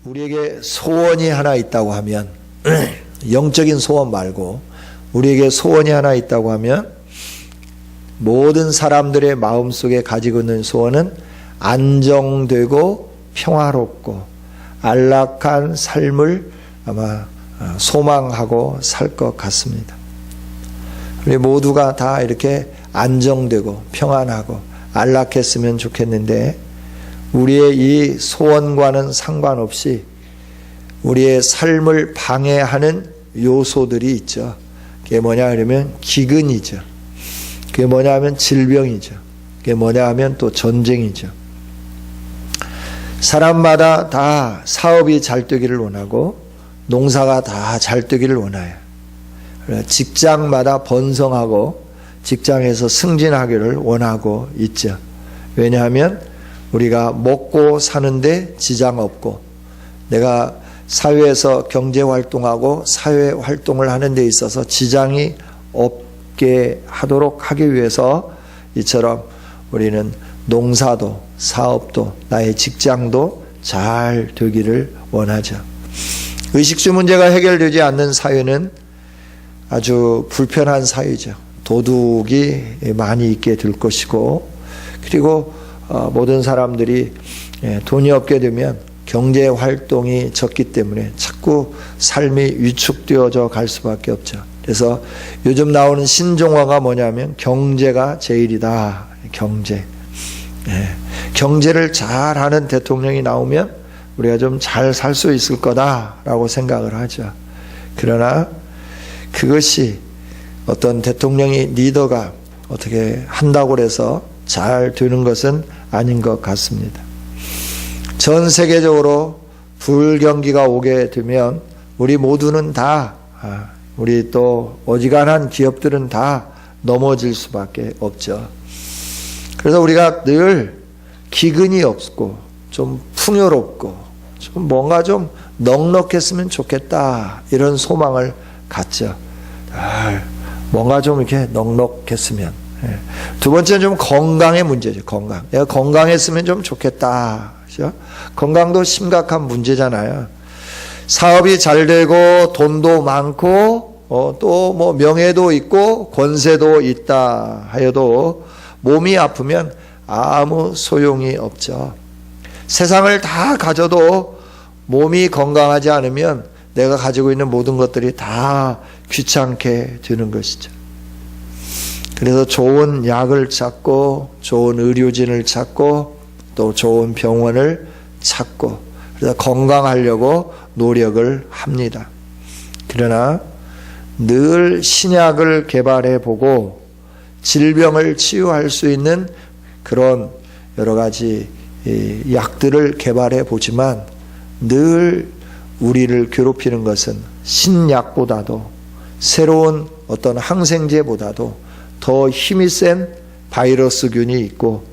우리에게 소원이 하나 있다고 하면 영적인 소원 말고 우리에게 소원이 하나 있다고 하면 모든 사람들의 마음속에 가지고 있는 소원은 안정되고 평화롭고 안락한 삶을 아마 소망하고 살 것 같습니다. 우리 모두가 다 이렇게 안정되고 평안하고 안락했으면 좋겠는데 우리의 이 소원과는 상관없이 우리의 삶을 방해하는 요소들이 있죠. 그게 뭐냐 그러면 기근이죠. 그게 뭐냐 하면 질병이죠. 그게 뭐냐 하면 또 전쟁이죠. 사람마다 다 사업이 잘 되기를 원하고 농사가 다 잘 되기를 원해요. 직장마다 번성하고 직장에서 승진하기를 원하고 있죠. 왜냐하면 우리가 먹고 사는데 지장 없고 내가 사회에서 경제활동하고 사회활동을 하는 데 있어서 지장이 없게 하도록 하기 위해서 이처럼 우리는 농사도 사업도 나의 직장도 잘 되기를 원하죠. 의식주 문제가 해결되지 않는 사회는 아주 불편한 사회죠. 도둑이 많이 있게 될 것이고 그리고 모든 사람들이 돈이 없게 되면 경제 활동이 적기 때문에 자꾸 삶이 위축되어져 갈 수밖에 없죠. 그래서 요즘 나오는 신종화가 뭐냐면 경제가 제일이다. 경제. 경제를 잘하는 대통령이 나오면 우리가 좀 잘 살 수 있을 거다라고 생각을 하죠. 그러나 그것이 어떤 대통령이 리더가 어떻게 한다고 해서 잘 되는 것은 아닌 것 같습니다. 전 세계적으로 불경기가 오게 되면 우리 모두는 다 우리 또 어지간한 기업들은 다 넘어질 수밖에 없죠. 그래서 우리가 늘 기근이 없고 좀 풍요롭고 좀 뭔가 좀 넉넉했으면 좋겠다 이런 소망을 갖죠. 뭔가 좀 이렇게 넉넉했으면. 두 번째는 좀 건강의 문제죠. 건강. 내가 건강했으면 좀 좋겠다. 그렇죠? 건강도 심각한 문제잖아요. 사업이 잘 되고 돈도 많고 또 뭐 명예도 있고 권세도 있다 하여도 몸이 아프면 아무 소용이 없죠. 세상을 다 가져도 몸이 건강하지 않으면 내가 가지고 있는 모든 것들이 다 귀찮게 되는 것이죠. 그래서 좋은 약을 찾고 좋은 의료진을 찾고 또 좋은 병원을 찾고 그래서 건강하려고 노력을 합니다. 그러나 늘 신약을 개발해 보고 질병을 치유할 수 있는 그런 여러 가지 약들을 개발해 보지만 늘 우리를 괴롭히는 것은 신약보다도 새로운 어떤 항생제보다도 더 힘이 센 바이러스균이 있고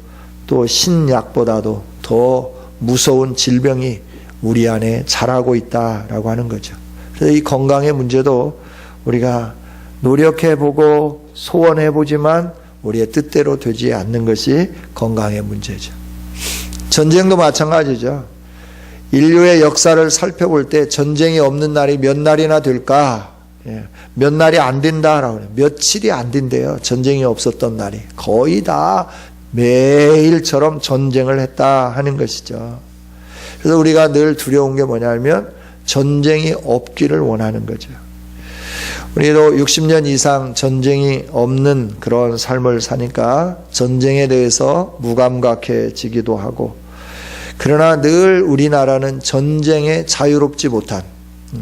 또 신약보다도 더 무서운 질병이 우리 안에 자라고 있다라고 하는 거죠. 그래서 이 건강의 문제도 우리가 노력해보고 소원해보지만 우리의 뜻대로 되지 않는 것이 건강의 문제죠. 전쟁도 마찬가지죠. 인류의 역사를 살펴볼 때 전쟁이 없는 날이 몇 날이나 될까? 몇 날이 안 된다라고 해요. 며칠이 안 된대요. 전쟁이 없었던 날이. 거의 다 매일처럼 전쟁을 했다 하는 것이죠. 그래서 우리가 늘 두려운 게 뭐냐면 전쟁이 없기를 원하는 거죠. 우리도 60년 이상 전쟁이 없는 그런 삶을 사니까 전쟁에 대해서 무감각해지기도 하고 그러나 늘 우리나라는 전쟁에 자유롭지 못한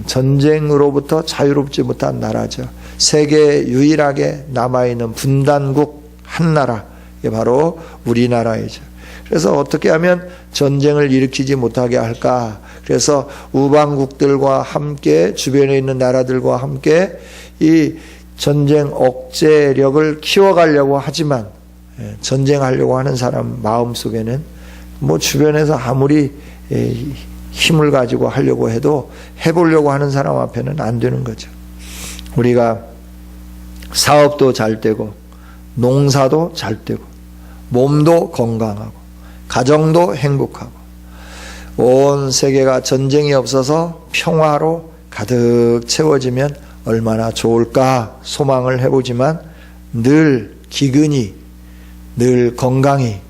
전쟁으로부터 자유롭지 못한 나라죠. 세계에 유일하게 남아있는 분단국 한 나라 이게 바로 우리나라이죠. 그래서 어떻게 하면 전쟁을 일으키지 못하게 할까? 그래서 우방국들과 함께 주변에 있는 나라들과 함께 이 전쟁 억제력을 키워가려고 하지만 전쟁하려고 하는 사람 마음속에는 뭐 주변에서 아무리 힘을 가지고 하려고 해도 해보려고 하는 사람 앞에는 안 되는 거죠. 우리가 사업도 잘 되고 농사도 잘 되고 몸도 건강하고 가정도 행복하고 온 세계가 전쟁이 없어서 평화로 가득 채워지면 얼마나 좋을까 소망을 해보지만 늘 기근이, 늘 건강이,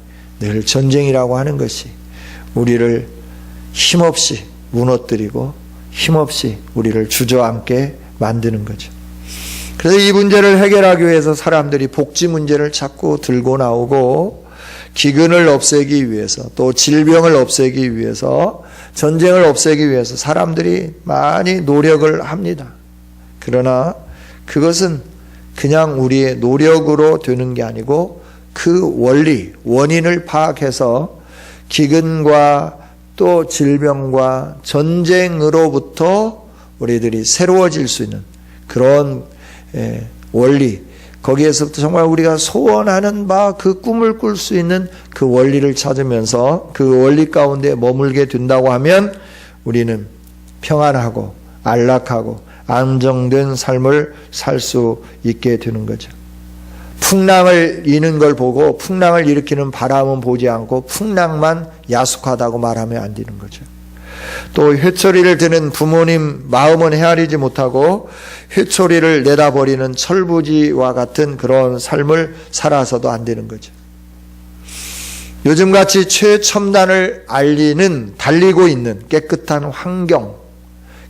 늘 전쟁이라고 하는 것이 우리를 힘없이 무너뜨리고 힘없이 우리를 주저앉게 만드는 거죠. 그래서 이 문제를 해결하기 위해서 사람들이 복지 문제를 자꾸 들고 나오고 기근을 없애기 위해서 또 질병을 없애기 위해서 전쟁을 없애기 위해서 사람들이 많이 노력을 합니다. 그러나 그것은 그냥 우리의 노력으로 되는 게 아니고 그 원리, 원인을 파악해서 기근과 또 질병과 전쟁으로부터 우리들이 새로워질 수 있는 그런 원리, 거기에서부터 정말 우리가 소원하는 바 그 꿈을 꿀 수 있는 그 원리를 찾으면서 그 원리 가운데 머물게 된다고 하면 우리는 평안하고 안락하고 안정된 삶을 살 수 있게 되는 거죠. 풍랑을 이는 걸 보고 풍랑을 일으키는 바람은 보지 않고 풍랑만 야속하다고 말하면 안 되는 거죠. 또 회초리를 드는 부모님 마음은 헤아리지 못하고 회초리를 내다버리는 철부지와 같은 그런 삶을 살아서도 안 되는 거죠. 요즘같이 최첨단을 달리고 있는 깨끗한 환경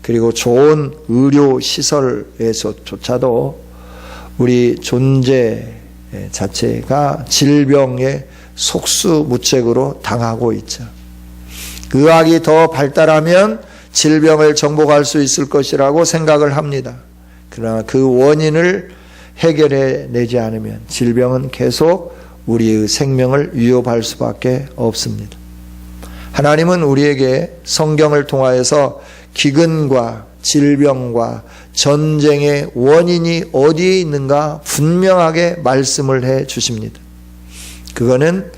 그리고 좋은 의료 시설에서조차도 우리 존재 자체가 질병의 속수무책으로 당하고 있죠. 의학이 더 발달하면 질병을 정복할 수 있을 것이라고 생각을 합니다. 그러나 그 원인을 해결해 내지 않으면 질병은 계속 우리의 생명을 위협할 수밖에 없습니다. 하나님은 우리에게 성경을 통하여서 기근과 질병과 전쟁의 원인이 어디에 있는가 분명하게 말씀을 해 주십니다. 그거는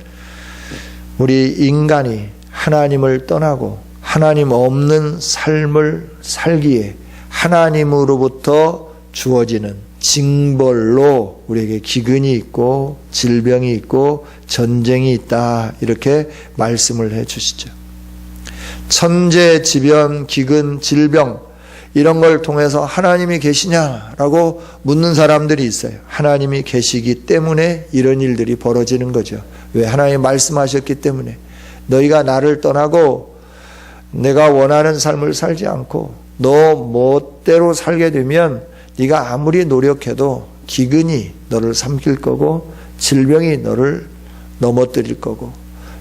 우리 인간이 하나님을 떠나고 하나님 없는 삶을 살기에 하나님으로부터 주어지는 징벌로 우리에게 기근이 있고 질병이 있고 전쟁이 있다 이렇게 말씀을 해 주시죠. 천재지변, 기근, 질병 이런 걸 통해서 하나님이 계시냐라고 묻는 사람들이 있어요. 하나님이 계시기 때문에 이런 일들이 벌어지는 거죠. 왜? 하나님이 말씀하셨기 때문에. 너희가 나를 떠나고 내가 원하는 삶을 살지 않고 너 멋대로 살게 되면 네가 아무리 노력해도 기근이 너를 삼킬 거고 질병이 너를 넘어뜨릴 거고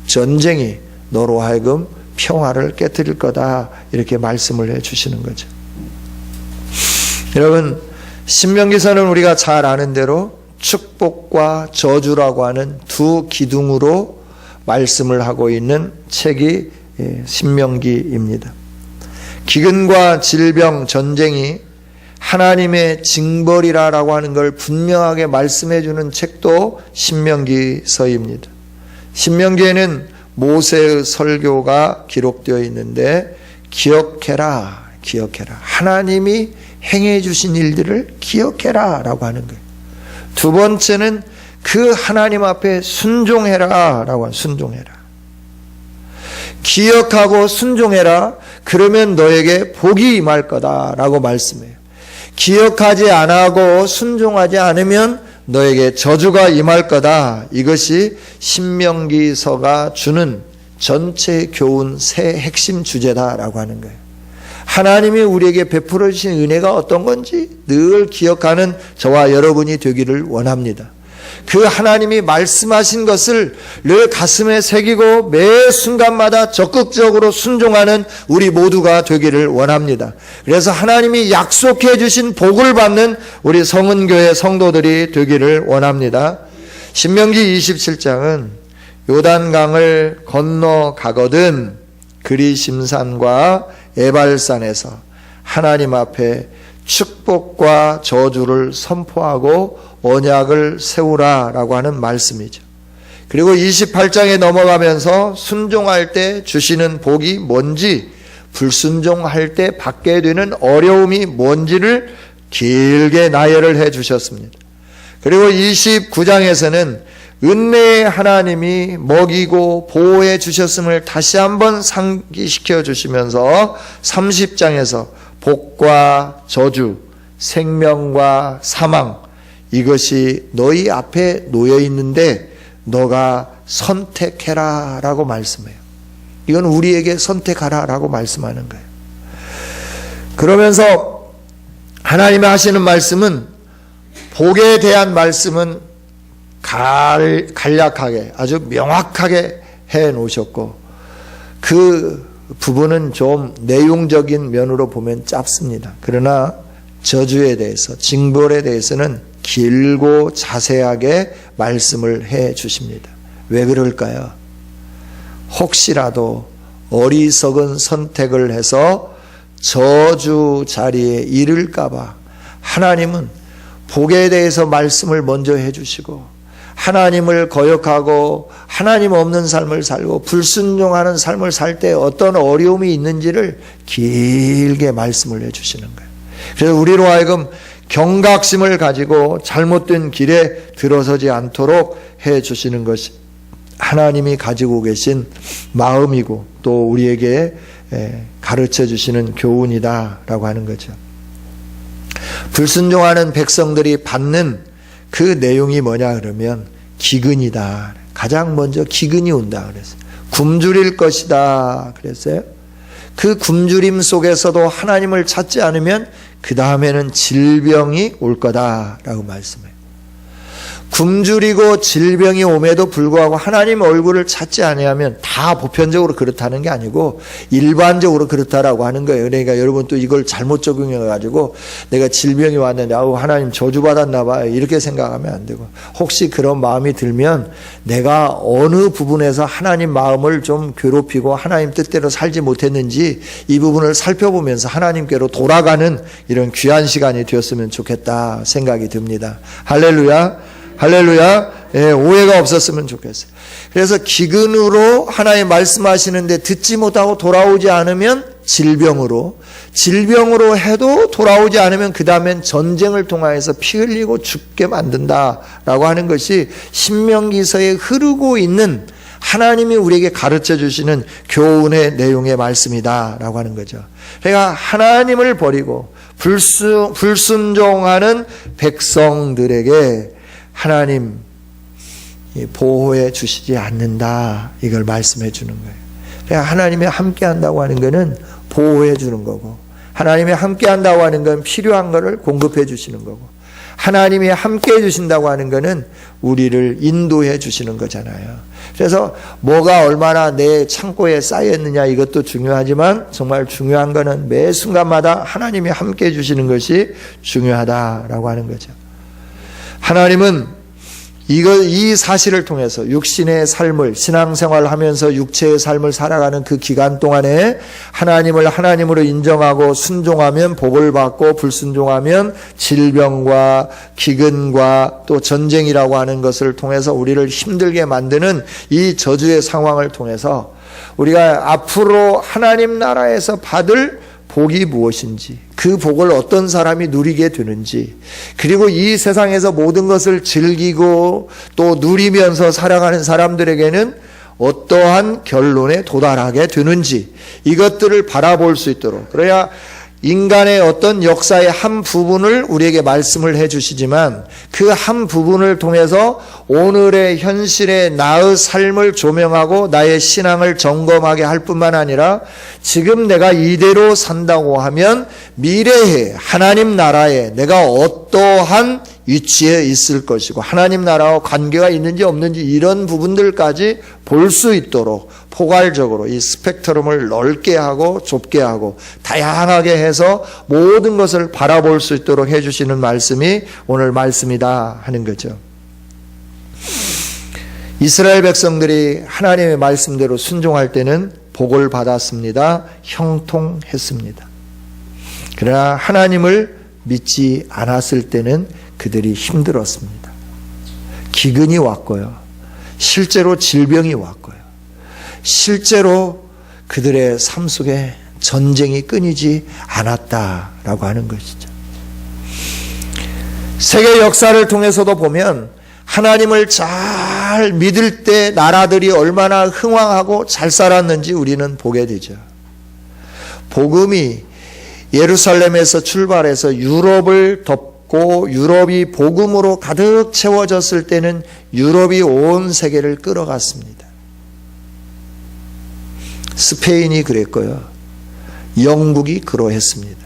전쟁이 너로 하여금 평화를 깨뜨릴 거다 이렇게 말씀을 해 주시는 거죠. 여러분 신명기서는 우리가 잘 아는 대로 축복과 저주라고 하는 두 기둥으로 말씀을 하고 있는 책이 신명기입니다. 기근과 질병, 전쟁이 하나님의 징벌이라고 하는 걸 분명하게 말씀해 주는 책도 신명기서입니다. 신명기에는 모세의 설교가 기록되어 있는데 기억해라, 기억해라. 하나님이 행해 주신 일들을 기억해라 라고 하는 거예요. 두 번째는 그 하나님 앞에 순종해라 라고 하는 순종해라. 기억하고 순종해라. 그러면 너에게 복이 임할 거다 라고 말씀해요. 기억하지 않고 순종하지 않으면 너에게 저주가 임할 거다. 이것이 신명기서가 주는 전체 교훈 세 핵심 주제다라고 하는 거예요. 하나님이 우리에게 베풀어 주신 은혜가 어떤 건지 늘 기억하는 저와 여러분이 되기를 원합니다. 그 하나님이 말씀하신 것을 늘 가슴에 새기고 매 순간마다 적극적으로 순종하는 우리 모두가 되기를 원합니다. 그래서 하나님이 약속해 주신 복을 받는 우리 성은교회 성도들이 되기를 원합니다. 신명기 27장은 요단강을 건너가거든 그리심산과 에발산에서 하나님 앞에 축복과 저주를 선포하고 언약을 세우라라고 하는 말씀이죠. 그리고 28장에 넘어가면서 순종할 때 주시는 복이 뭔지, 불순종할 때 받게 되는 어려움이 뭔지를 길게 나열을 해 주셨습니다. 그리고 29장에서는 은혜의 하나님이 먹이고 보호해 주셨음을 다시 한번 상기시켜 주시면서 30장에서 복과 저주, 생명과 사망, 이것이 너희 앞에 놓여 있는데 너가 선택해라 라고 말씀해요. 이건 우리에게 선택하라 라고 말씀하는 거예요. 그러면서 하나님이 하시는 말씀은, 복에 대한 말씀은 간략하게 아주 명확하게 해 놓으셨고, 그 부분은 좀 내용적인 면으로 보면 짧습니다. 그러나 저주에 대해서, 징벌에 대해서는 길고 자세하게 말씀을 해 주십니다. 왜 그럴까요? 혹시라도 어리석은 선택을 해서 저주 자리에 이를까봐 하나님은 복에 대해서 말씀을 먼저 해 주시고, 하나님을 거역하고 하나님 없는 삶을 살고 불순종하는 삶을 살 때 어떤 어려움이 있는지를 길게 말씀을 해 주시는 거예요. 그래서 우리로 하여금 경각심을 가지고 잘못된 길에 들어서지 않도록 해 주시는 것이 하나님이 가지고 계신 마음이고, 또 우리에게 가르쳐 주시는 교훈이다라고 하는 거죠. 불순종하는 백성들이 받는 그 내용이 뭐냐 그러면 기근이다. 가장 먼저 기근이 온다 그랬어요. 굶주릴 것이다 그랬어요. 그 굶주림 속에서도 하나님을 찾지 않으면 그 다음에는 질병이 올 거다라고 말씀해요. 굶주리고 질병이 옴에도 불구하고 하나님 얼굴을 찾지 아니하면, 다 보편적으로 그렇다는 게 아니고 일반적으로 그렇다라고 하는 거예요. 그러니까 여러분 또 이걸 잘못 적용해가지고 내가 질병이 왔는데 아우 하나님 저주받았나 봐요 이렇게 생각하면 안 되고, 혹시 그런 마음이 들면 내가 어느 부분에서 하나님 마음을 좀 괴롭히고 하나님 뜻대로 살지 못했는지 이 부분을 살펴보면서 하나님께로 돌아가는 이런 귀한 시간이 되었으면 좋겠다 생각이 듭니다. 할렐루야. 할렐루야. 오해가 없었으면 좋겠어요. 그래서 기근으로 하나님 말씀하시는데 듣지 못하고 돌아오지 않으면 질병으로 해도 돌아오지 않으면 그 다음엔 전쟁을 통하여서 피 흘리고 죽게 만든다라고 하는 것이 신명기서에 흐르고 있는 하나님이 우리에게 가르쳐 주시는 교훈의 내용의 말씀이다라고 하는 거죠. 그러니까 하나님을 버리고 불순종하는 백성들에게 하나님 보호해 주시지 않는다, 이걸 말씀해 주는 거예요. 그러니까 하나님이 함께 한다고 하는 것은 보호해 주는 거고, 하나님이 함께 한다고 하는 건 필요한 것을 공급해 주시는 거고, 하나님이 함께 해 주신다고 하는 것은 우리를 인도해 주시는 거잖아요. 그래서 뭐가 얼마나 내 창고에 쌓였느냐 이것도 중요하지만, 정말 중요한 것은 매 순간마다 하나님이 함께 해 주시는 것이 중요하다라고 하는 거죠. 하나님은 이 사실을 통해서 육신의 삶을, 신앙생활을 하면서 육체의 삶을 살아가는 그 기간 동안에 하나님을 하나님으로 인정하고 순종하면 복을 받고, 불순종하면 질병과 기근과 또 전쟁이라고 하는 것을 통해서 우리를 힘들게 만드는 이 저주의 상황을 통해서 우리가 앞으로 하나님 나라에서 받을 복이 무엇인지, 그 복을 어떤 사람이 누리게 되는지, 그리고 이 세상에서 모든 것을 즐기고 또 누리면서 살아가는 사람들에게는 어떠한 결론에 도달하게 되는지, 이것들을 바라볼 수 있도록, 그래야 인간의 어떤 역사의 한 부분을 우리에게 말씀을 해 주시지만 그 한 부분을 통해서 오늘의 현실의 나의 삶을 조명하고 나의 신앙을 점검하게 할 뿐만 아니라, 지금 내가 이대로 산다고 하면 미래에 하나님 나라에 내가 어떠한 위치에 있을 것이고 하나님 나라와 관계가 있는지 없는지 이런 부분들까지 볼 수 있도록 포괄적으로 이 스펙트럼을 넓게 하고 좁게 하고 다양하게 해서 모든 것을 바라볼 수 있도록 해주시는 말씀이 오늘 말씀이다 하는 거죠. 이스라엘 백성들이 하나님의 말씀대로 순종할 때는 복을 받았습니다. 형통했습니다. 그러나 하나님을 믿지 않았을 때는 그들이 힘들었습니다. 기근이 왔고요. 실제로 질병이 왔고요. 실제로 그들의 삶 속에 전쟁이 끊이지 않았다라고 하는 것이죠. 세계 역사를 통해서도 보면 하나님을 잘 믿을 때 나라들이 얼마나 흥왕하고 잘 살았는지 우리는 보게 되죠. 복음이 예루살렘에서 출발해서 유럽을 덮고 유럽이 복음으로 가득 채워졌을 때는 유럽이 온 세계를 끌어갔습니다. 스페인이 그랬고요. 영국이 그러했습니다.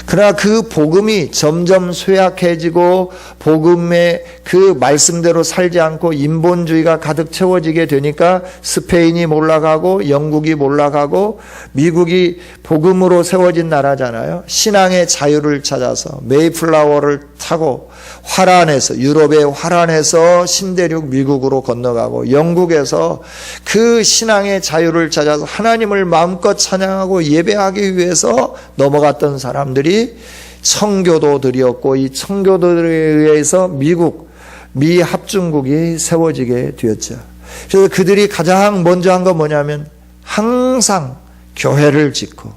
그러나 그 복음이 점점 쇠약해지고 복음의 그 말씀대로 살지 않고 인본주의가 가득 채워지게 되니까 스페인이 몰락하고 영국이 몰락하고 미국이 복음으로 세워진 나라잖아요. 신앙의 자유를 찾아서 메이플라워를 타고 화란에서 유럽의 화란에서 신대륙 미국으로 건너가고 영국에서 그 신앙의 자유를 찾아서 하나님을 마음껏 찬양하고 예배하기 위해서 넘어갔던 사람들이 청교도들이었고 이 청교도들에 의해서 미 합중국이 세워지게 되었죠. 그래서 그들이 가장 먼저 한 건 뭐냐면 항상 교회를 짓고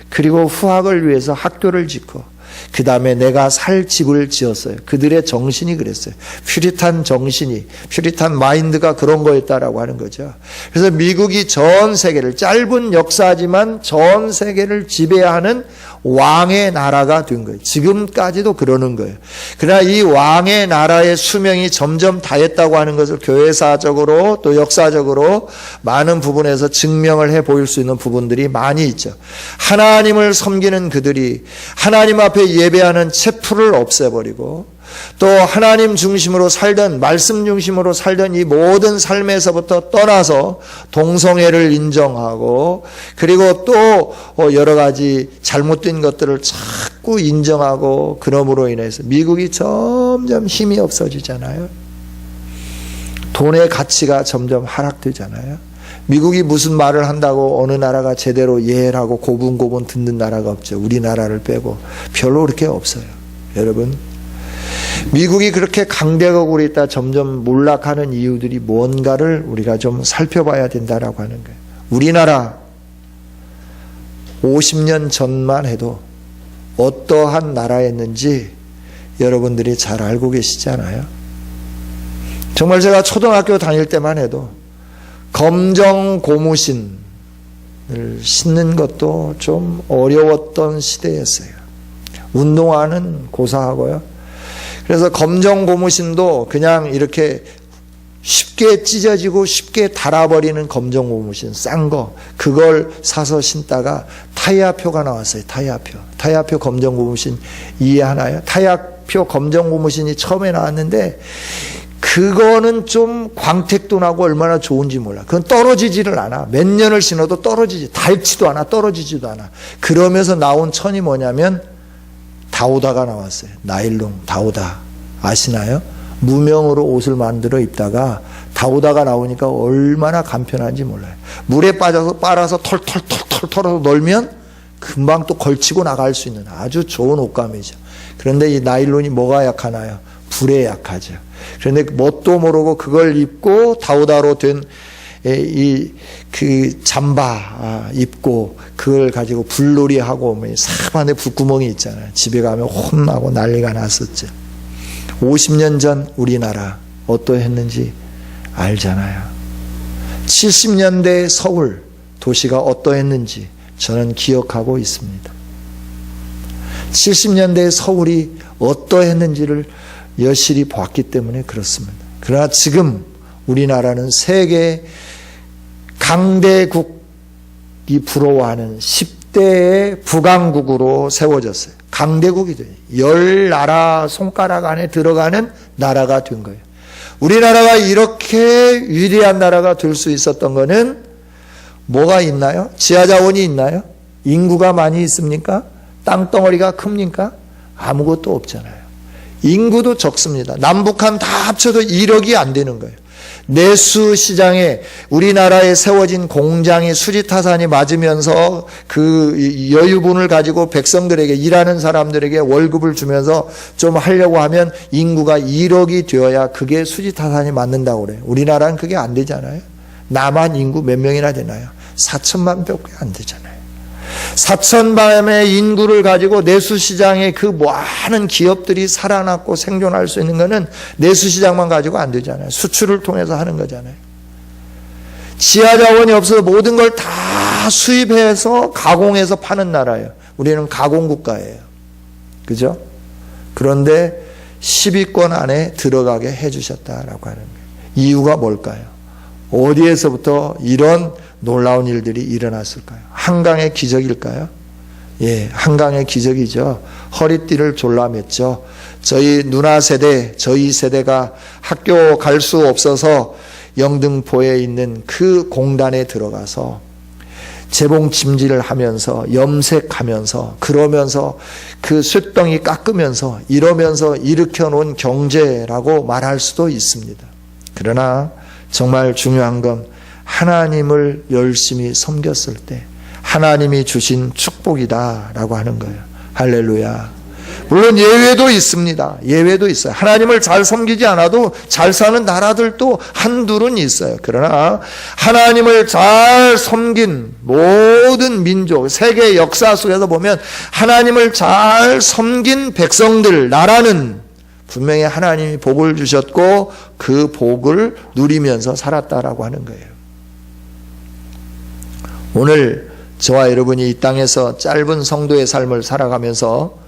그리고 후학을 위해서 학교를 짓고 그 다음에 내가 살 집을 지었어요. 그들의 정신이 그랬어요. 퓨리탄 정신이, 퓨리탄 마인드가 그런 거였다라고 하는 거죠. 그래서 미국이 전 세계를, 짧은 역사지만 전 세계를 지배하는 왕의 나라가 된 거예요. 지금까지도 그러는 거예요. 그러나 이 왕의 나라의 수명이 점점 다했다고 하는 것을 교회사적으로 또 역사적으로 많은 부분에서 증명을 해 보일 수 있는 부분들이 많이 있죠. 하나님을 섬기는 그들이 하나님 앞에 예배하는 체풀을 없애버리고 또 하나님 중심으로 살던 말씀 중심으로 살던 이 모든 삶에서부터 떠나서 동성애를 인정하고 그리고 또 여러 가지 잘못된 것들을 자꾸 인정하고 그럼으로 인해서 미국이 점점 힘이 없어지잖아요. 돈의 가치가 점점 하락되잖아요. 미국이 무슨 말을 한다고 어느 나라가 제대로 이해하고 고분고분 듣는 나라가 없죠. 우리나라를 빼고 별로 그렇게 없어요. 여러분, 미국이 그렇게 강대국으로 있다 점점 몰락하는 이유들이 뭔가를 우리가 좀 살펴봐야 된다라고 하는 거예요. 우리나라 50년 전만 해도 어떠한 나라였는지 여러분들이 잘 알고 계시지 않아요? 정말 제가 초등학교 다닐 때만 해도 검정 고무신을 신는 것도 좀 어려웠던 시대였어요. 운동화는 고사하고요. 그래서 검정 고무신도 그냥 이렇게 쉽게 찢어지고 쉽게 닳아버리는 검정 고무신, 싼 거, 그걸 사서 신다가 타이아표가 나왔어요. 타이아표 검정 고무신 이해하나요? 타이아표 검정 고무신이 처음에 나왔는데 그거는 좀 광택도 나고 얼마나 좋은지 몰라. 그건 떨어지지를 않아. 몇 년을 신어도 닳지도 않아. 떨어지지도 않아. 그러면서 나온 천이 뭐냐면 다우다가 나왔어요. 나일론 다우다. 아시나요? 무명으로 옷을 만들어 입다가 다우다가 나오니까 얼마나 간편한지 몰라요. 물에 빠져서 빨아서 털털 털어서 놀면 금방 또 걸치고 나갈 수 있는 아주 좋은 옷감이죠. 그런데 이 나일론이 뭐가 약하나요? 불에 약하죠. 그런데 뭣도 모르고 그걸 입고 다우다로 된 그 잠바 입고 그걸 가지고 불놀이하고 사방에 불구멍이 있잖아요. 집에 가면 혼나고 난리가 났었죠. 50년 전 우리나라 어떠했는지 알잖아요. 70년대 서울 도시가 어떠했는지 저는 기억하고 있습니다. 70년대 서울이 어떠했는지를 여실히 봤기 때문에 그렇습니다. 그러나 지금 우리나라는 세계 강대국이 부러워하는 10대의 부강국으로 세워졌어요. 강대국이 돼요. 10나라 손가락 안에 들어가는 나라가 된 거예요. 우리나라가 이렇게 위대한 나라가 될 수 있었던 거는 뭐가 있나요? 지하자원이 있나요? 인구가 많이 있습니까? 땅덩어리가 큽니까? 아무것도 없잖아요. 인구도 적습니다. 남북한 다 합쳐도 1억이 안 되는 거예요. 내수 시장에 우리나라에 세워진 공장이 수지타산이 맞으면서 그 여유분을 가지고 백성들에게 일하는 사람들에게 월급을 주면서 좀 하려고 하면 인구가 1억이 되어야 그게 수지타산이 맞는다고 그래요. 우리나라는 그게 안 되잖아요. 남한 인구 몇 명이나 되나요? 4천만 밖에 안 되잖아요. 4,000만의 인구를 가지고 내수시장에 그 많은 기업들이 살아남고 생존할 수 있는 것은 내수시장만 가지고 안 되잖아요. 수출을 통해서 하는 거잖아요. 지하자원이 없어서 모든 걸 다 수입해서 가공해서 파는 나라예요. 우리는 가공국가예요. 그죠? 그런데 10위권 안에 들어가게 해주셨다라고 하는 거예요. 이유가 뭘까요? 어디에서부터 이런 놀라운 일들이 일어났을까요? 한강의 기적일까요? 예, 한강의 기적이죠. 허리띠를 졸라맸죠. 저희 누나 세대, 저희 세대가 학교 갈 수 없어서 영등포에 있는 그 공단에 들어가서 재봉찜질을 하면서 염색하면서 그러면서 그 쇳덩이 깎으면서 이러면서 일으켜 놓은 경제라고 말할 수도 있습니다. 그러나 정말 중요한 건 하나님을 열심히 섬겼을 때 하나님이 주신 축복이다라고 하는 거예요. 할렐루야. 물론 예외도 있습니다. 예외도 있어요. 하나님을 잘 섬기지 않아도 잘 사는 나라들도 한둘은 있어요. 그러나 하나님을 잘 섬긴 모든 민족, 세계 역사 속에서 보면 하나님을 잘 섬긴 백성들, 나라는 분명히 하나님이 복을 주셨고 그 복을 누리면서 살았다라고 하는 거예요. 오늘 저와 여러분이 이 땅에서 짧은 성도의 삶을 살아가면서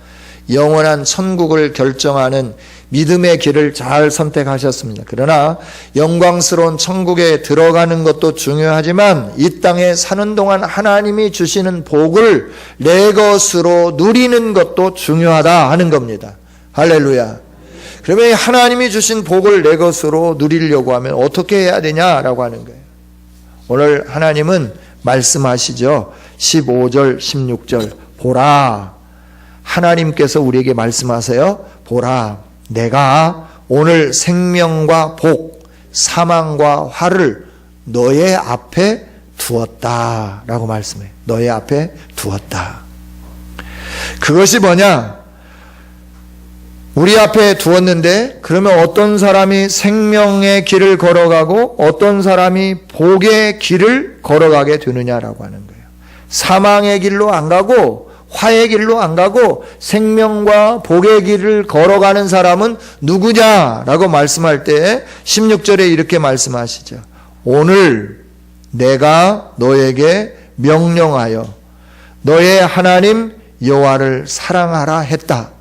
영원한 천국을 결정하는 믿음의 길을 잘 선택하셨습니다. 그러나 영광스러운 천국에 들어가는 것도 중요하지만 이 땅에 사는 동안 하나님이 주시는 복을 내 것으로 누리는 것도 중요하다 하는 겁니다. 할렐루야. 그러면 하나님이 주신 복을 내 것으로 누리려고 하면 어떻게 해야 되냐라고 하는 거예요. 오늘 하나님은 말씀하시죠. 15절 16절 보라, 하나님께서 우리에게 말씀하세요. 보라, 내가 오늘 생명과 복, 사망과 화를 너의 앞에 두었다 라고 말씀해요. 너의 앞에 두었다. 그것이 뭐냐? 우리 앞에 두었는데 그러면 어떤 사람이 생명의 길을 걸어가고 어떤 사람이 복의 길을 걸어가게 되느냐라고 하는 거예요. 사망의 길로 안 가고 화의 길로 안 가고 생명과 복의 길을 걸어가는 사람은 누구냐라고 말씀할 때 16절에 이렇게 말씀하시죠. 오늘 내가 너에게 명령하여 너의 하나님 여호와를 사랑하라 했다.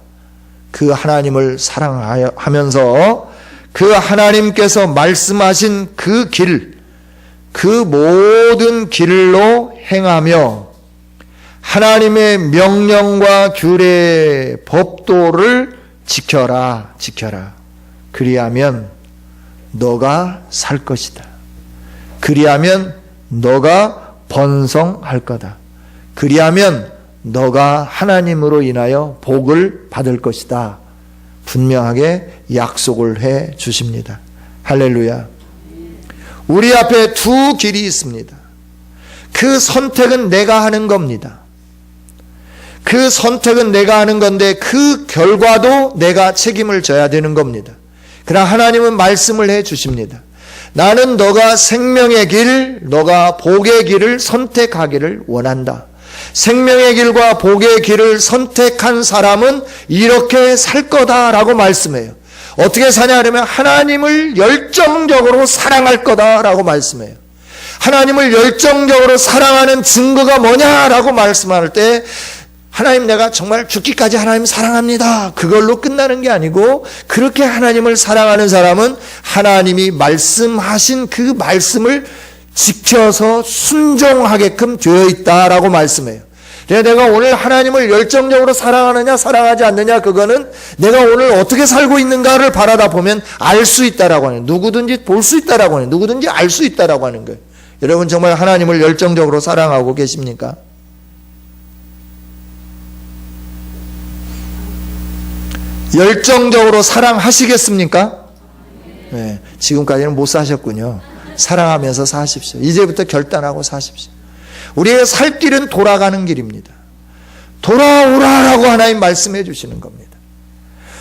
그 하나님을 사랑하면서 그 하나님께서 말씀하신 그 길, 그 모든 길로 행하며 하나님의 명령과 규례, 법도를 지켜라. 그리하면 너가 살 것이다. 그리하면 너가 번성할 거다. 그리하면 너가 하나님으로 인하여 복을 받을 것이다. 분명하게 약속을 해 주십니다. 할렐루야. 우리 앞에 두 길이 있습니다. 그 선택은 내가 하는 겁니다. 그 선택은 내가 하는 건데 그 결과도 내가 책임을 져야 되는 겁니다. 그러나 하나님은 말씀을 해 주십니다. 나는 너가 생명의 길, 너가 복의 길을 선택하기를 원한다. 생명의 길과 복의 길을 선택한 사람은 이렇게 살 거다라고 말씀해요. 어떻게 사냐 하면 하나님을 열정적으로 사랑할 거다라고 말씀해요. 하나님을 열정적으로 사랑하는 증거가 뭐냐라고 말씀할 때 하나님 내가 정말 죽기까지 하나님 사랑합니다. 그걸로 끝나는 게 아니고 그렇게 하나님을 사랑하는 사람은 하나님이 말씀하신 그 말씀을 지켜서 순종하게끔 되어 있다라고 말씀해요. 내가 오늘 하나님을 열정적으로 사랑하느냐 사랑하지 않느냐 그거는 내가 오늘 어떻게 살고 있는가를 바라다 보면 알 수 있다라고 하는, 누구든지 볼 수 있다라고 하는, 누구든지 알 수 있다라고 하는 거예요. 여러분 정말 하나님을 열정적으로 사랑하고 계십니까? 열정적으로 사랑하시겠습니까? 네, 지금까지는 못 사셨군요. 사랑하면서 사십시오. 이제부터 결단하고 사십시오. 우리의 살 길은 돌아가는 길입니다. 돌아오라라고 하나님 말씀해 주시는 겁니다.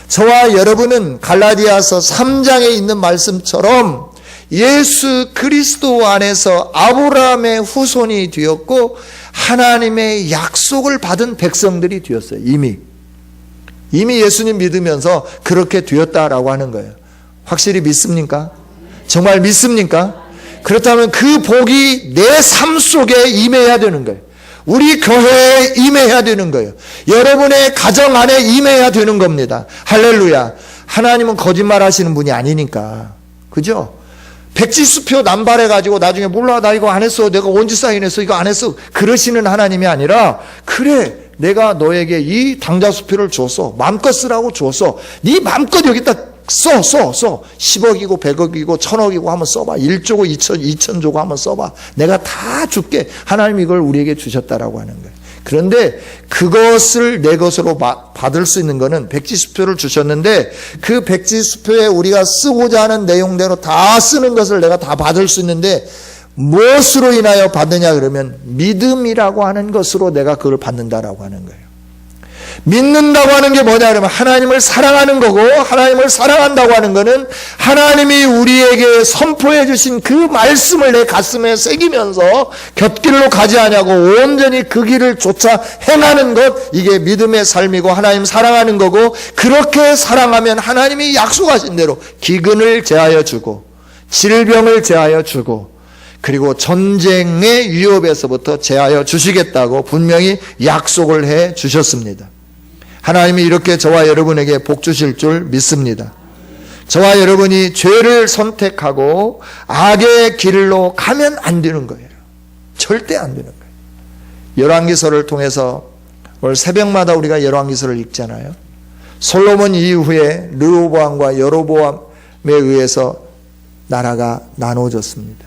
저와 여러분은 갈라디아서 3장에 있는 말씀처럼 예수 그리스도 안에서 아브라함의 후손이 되었고 하나님의 약속을 받은 백성들이 되었어요. 이미 예수님 믿으면서 그렇게 되었다라고 하는 거예요. 확실히 믿습니까? 정말 믿습니까? 그렇다면 그 복이 내 삶 속에 임해야 되는 거예요. 우리 교회에 임해야 되는 거예요. 여러분의 가정 안에 임해야 되는 겁니다. 할렐루야. 하나님은 거짓말 하시는 분이 아니니까. 그죠? 백지수표 남발해가지고 나중에 몰라 나 이거 안 했어. 내가 원지 사인했어. 이거 안 했어. 그러시는 하나님이 아니라 그래 내가 너에게 이 당자수표를 줬어. 마음껏 쓰라고 줬어. 네 마음껏 여기다 써. 10억이고 100억이고 1000억이고 한번 써봐. 1조고 2천조고 한번 써봐. 내가 다 줄게. 하나님이 이걸 우리에게 주셨다라고 하는 거예요. 그런데 그것을 내 것으로 받을 수 있는 것은 백지수표를 주셨는데 그 백지수표에 우리가 쓰고자 하는 내용대로 다 쓰는 것을 내가 다 받을 수 있는데 무엇으로 인하여 받느냐 그러면 믿음이라고 하는 것으로 내가 그걸 받는다라고 하는 거예요. 믿는다고 하는 게 뭐냐 그러면 하나님을 사랑하는 거고, 하나님을 사랑한다고 하는 거는 하나님이 우리에게 선포해 주신 그 말씀을 내 가슴에 새기면서 곁길로 가지 아니하고 온전히 그 길을 쫓아 행하는 것, 이게 믿음의 삶이고 하나님 사랑하는 거고, 그렇게 사랑하면 하나님이 약속하신 대로 기근을 제하여 주고 질병을 제하여 주고 그리고 전쟁의 위협에서부터 제하여 주시겠다고 분명히 약속을 해 주셨습니다. 하나님이 이렇게 저와 여러분에게 복 주실 줄 믿습니다. 저와 여러분이 죄를 선택하고 악의 길로 가면 안 되는 거예요. 절대 안 되는 거예요. 열왕기서를 통해서 오늘 새벽마다 우리가 열왕기서를 읽잖아요. 솔로몬 이후에 르호보암과 여로보암에 의해서 나라가 나눠졌습니다.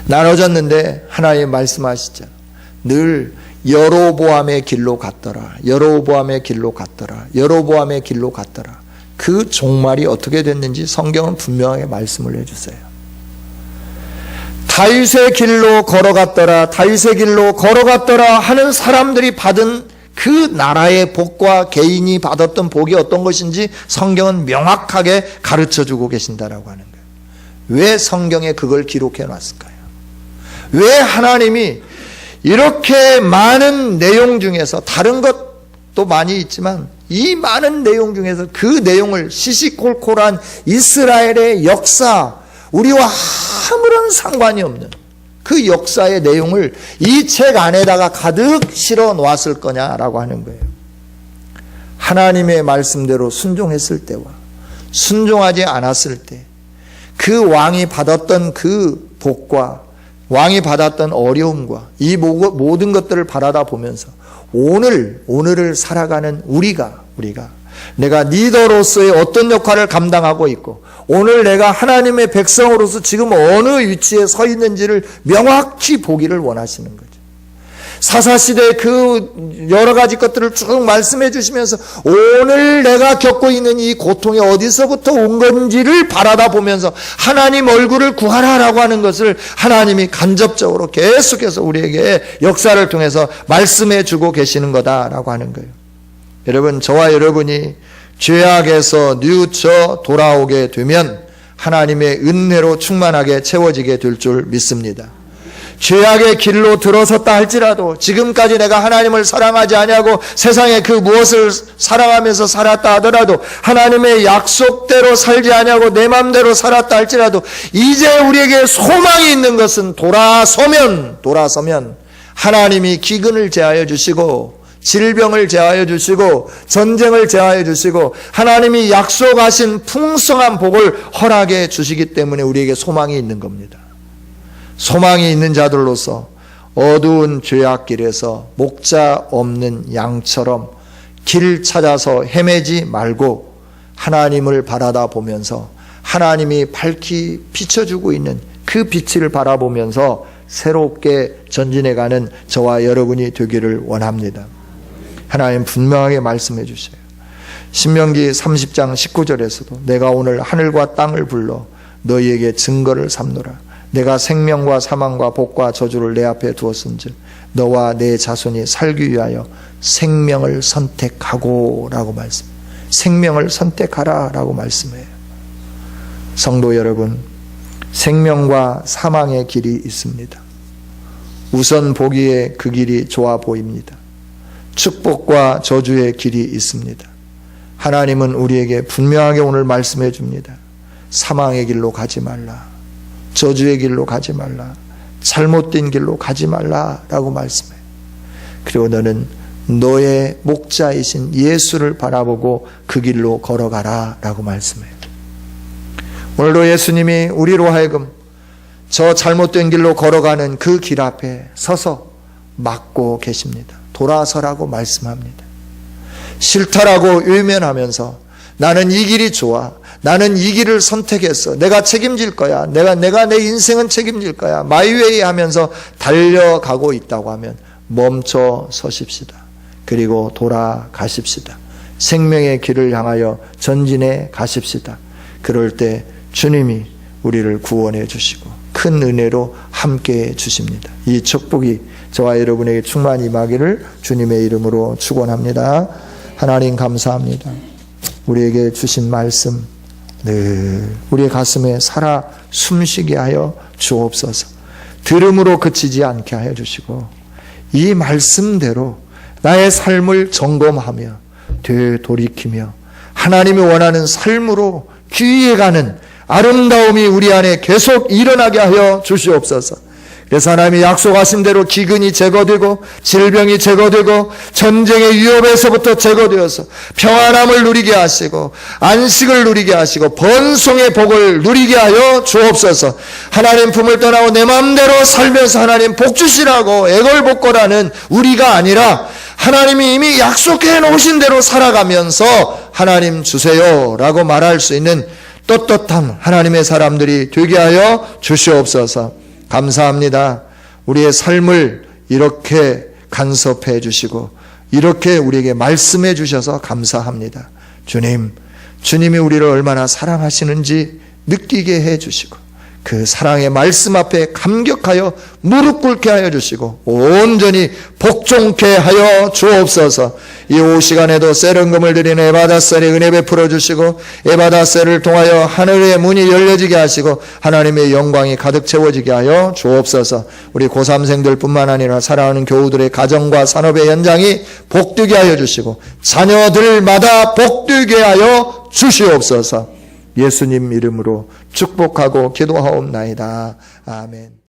나눠졌는데 하나님 말씀하시죠. 늘 여로보암의 길로 갔더라. 여로보암의 길로 갔더라. 여로보암의 길로 갔더라. 그 종말이 어떻게 됐는지 성경은 분명하게 말씀을 해주세요. 다윗의 길로 걸어갔더라. 다윗의 길로 걸어갔더라 하는 사람들이 받은 그 나라의 복과 개인이 받았던 복이 어떤 것인지 성경은 명확하게 가르쳐주고 계신다라고 하는 거예요. 왜 성경에 그걸 기록해 놨을까요? 왜 하나님이 이렇게 많은 내용 중에서 다른 것도 많이 있지만 이 많은 내용 중에서 그 내용을 시시콜콜한 이스라엘의 역사, 우리와 아무런 상관이 없는 그 역사의 내용을 이 책 안에다가 가득 실어 놓았을 거냐라고 하는 거예요. 하나님의 말씀대로 순종했을 때와 순종하지 않았을 때 그 왕이 받았던 그 복과 왕이 받았던 어려움과 이 모든 것들을 바라다 보면서 오늘을 살아가는 우리가 내가 리더로서의 어떤 역할을 감당하고 있고 오늘 내가 하나님의 백성으로서 지금 어느 위치에 서 있는지를 명확히 보기를 원하시는 거죠. 사사시대의 그 여러 가지 것들을 쭉 말씀해 주시면서 오늘 내가 겪고 있는 이 고통이 어디서부터 온 건지를 바라다 보면서 하나님 얼굴을 구하라라고 하는 것을 하나님이 간접적으로 계속해서 우리에게 역사를 통해서 말씀해 주고 계시는 거다라고 하는 거예요. 여러분, 저와 여러분이 죄악에서 뉘우쳐 돌아오게 되면 하나님의 은혜로 충만하게 채워지게 될 줄 믿습니다. 죄악의 길로 들어섰다 할지라도 지금까지 내가 하나님을 사랑하지 아니하고 세상에 그 무엇을 사랑하면서 살았다 하더라도 하나님의 약속대로 살지 아니하고 내 마음대로 살았다 할지라도 이제 우리에게 소망이 있는 것은 돌아서면 하나님이 기근을 제하여 주시고 질병을 제하여 주시고 전쟁을 제하여 주시고 하나님이 약속하신 풍성한 복을 허락해 주시기 때문에 우리에게 소망이 있는 겁니다. 소망이 있는 자들로서 어두운 죄악길에서 목자 없는 양처럼 길 찾아서 헤매지 말고 하나님을 바라다 보면서 하나님이 밝히 비춰주고 있는 그 빛을 바라보면서 새롭게 전진해가는 저와 여러분이 되기를 원합니다. 하나님 분명하게 말씀해 주세요. 신명기 30장 19절에서도 내가 오늘 하늘과 땅을 불러 너희에게 증거를 삼노라. 내가 생명과 사망과 복과 저주를 내 앞에 두었은즉 너와 내 자손이 살기 위하여 생명을 선택하고 라고 말씀. 생명을 선택하라 라고 말씀해요. 성도 여러분, 생명과 사망의 길이 있습니다. 우선 보기에 그 길이 좋아 보입니다. 축복과 저주의 길이 있습니다. 하나님은 우리에게 분명하게 오늘 말씀해 줍니다. 사망의 길로 가지 말라. 저주의 길로 가지 말라. 잘못된 길로 가지 말라라고 말씀해요. 그리고 너는 너의 목자이신 예수를 바라보고 그 길로 걸어가라 라고 말씀해요. 오늘도 예수님이 우리로 하여금 저 잘못된 길로 걸어가는 그 길 앞에 서서 막고 계십니다. 돌아서라고 말씀합니다. 싫다라고 외면하면서 나는 이 길이 좋아. 나는 이 길을 선택했어. 내가 책임질 거야. 내가 내 인생은 책임질 거야. 마이웨이 하면서 달려가고 있다고 하면 멈춰 서십시다. 그리고 돌아가십시다. 생명의 길을 향하여 전진해 가십시다. 그럴 때 주님이 우리를 구원해 주시고 큰 은혜로 함께해 주십니다. 이 축복이 저와 여러분에게 충만히 임하기를 주님의 이름으로 축원합니다. 하나님 감사합니다. 우리에게 주신 말씀 늘 우리의 가슴에 살아 숨쉬게 하여 주옵소서. 들음으로 그치지 않게 하여 주시고 이 말씀대로 나의 삶을 점검하며 되돌이키며 하나님이 원하는 삶으로 귀해가는 아름다움이 우리 안에 계속 일어나게 하여 주시옵소서. 그래서 하나님이 약속하신 대로 기근이 제거되고 질병이 제거되고 전쟁의 위협에서부터 제거되어서 평안함을 누리게 하시고 안식을 누리게 하시고 번성의 복을 누리게 하여 주옵소서. 하나님 품을 떠나고 내 마음대로 살면서 하나님 복 주시라고 애걸복걸하는 우리가 아니라 하나님이 이미 약속해 놓으신 대로 살아가면서 하나님 주세요 라고 말할 수 있는 떳떳한 하나님의 사람들이 되게 하여 주시옵소서. 감사합니다. 우리의 삶을 이렇게 간섭해 주시고 이렇게 우리에게 말씀해 주셔서 감사합니다. 주님이 우리를 얼마나 사랑하시는지 느끼게 해 주시고 그 사랑의 말씀 앞에 감격하여 무릎 꿇게 하여 주시고 온전히 복종케 하여 주옵소서. 이 오후 시간에도 세련금을 드리는 에바다셀에 은혜 베풀어 주시고 에바다셀을 통하여 하늘의 문이 열려지게 하시고 하나님의 영광이 가득 채워지게 하여 주옵소서. 우리 고3생들 뿐만 아니라 사랑하는 교우들의 가정과 산업의 현장이 복되게 하여 주시고 자녀들마다 복되게 하여 주시옵소서. 예수님 이름으로 축복하고 기도하옵나이다. 아멘.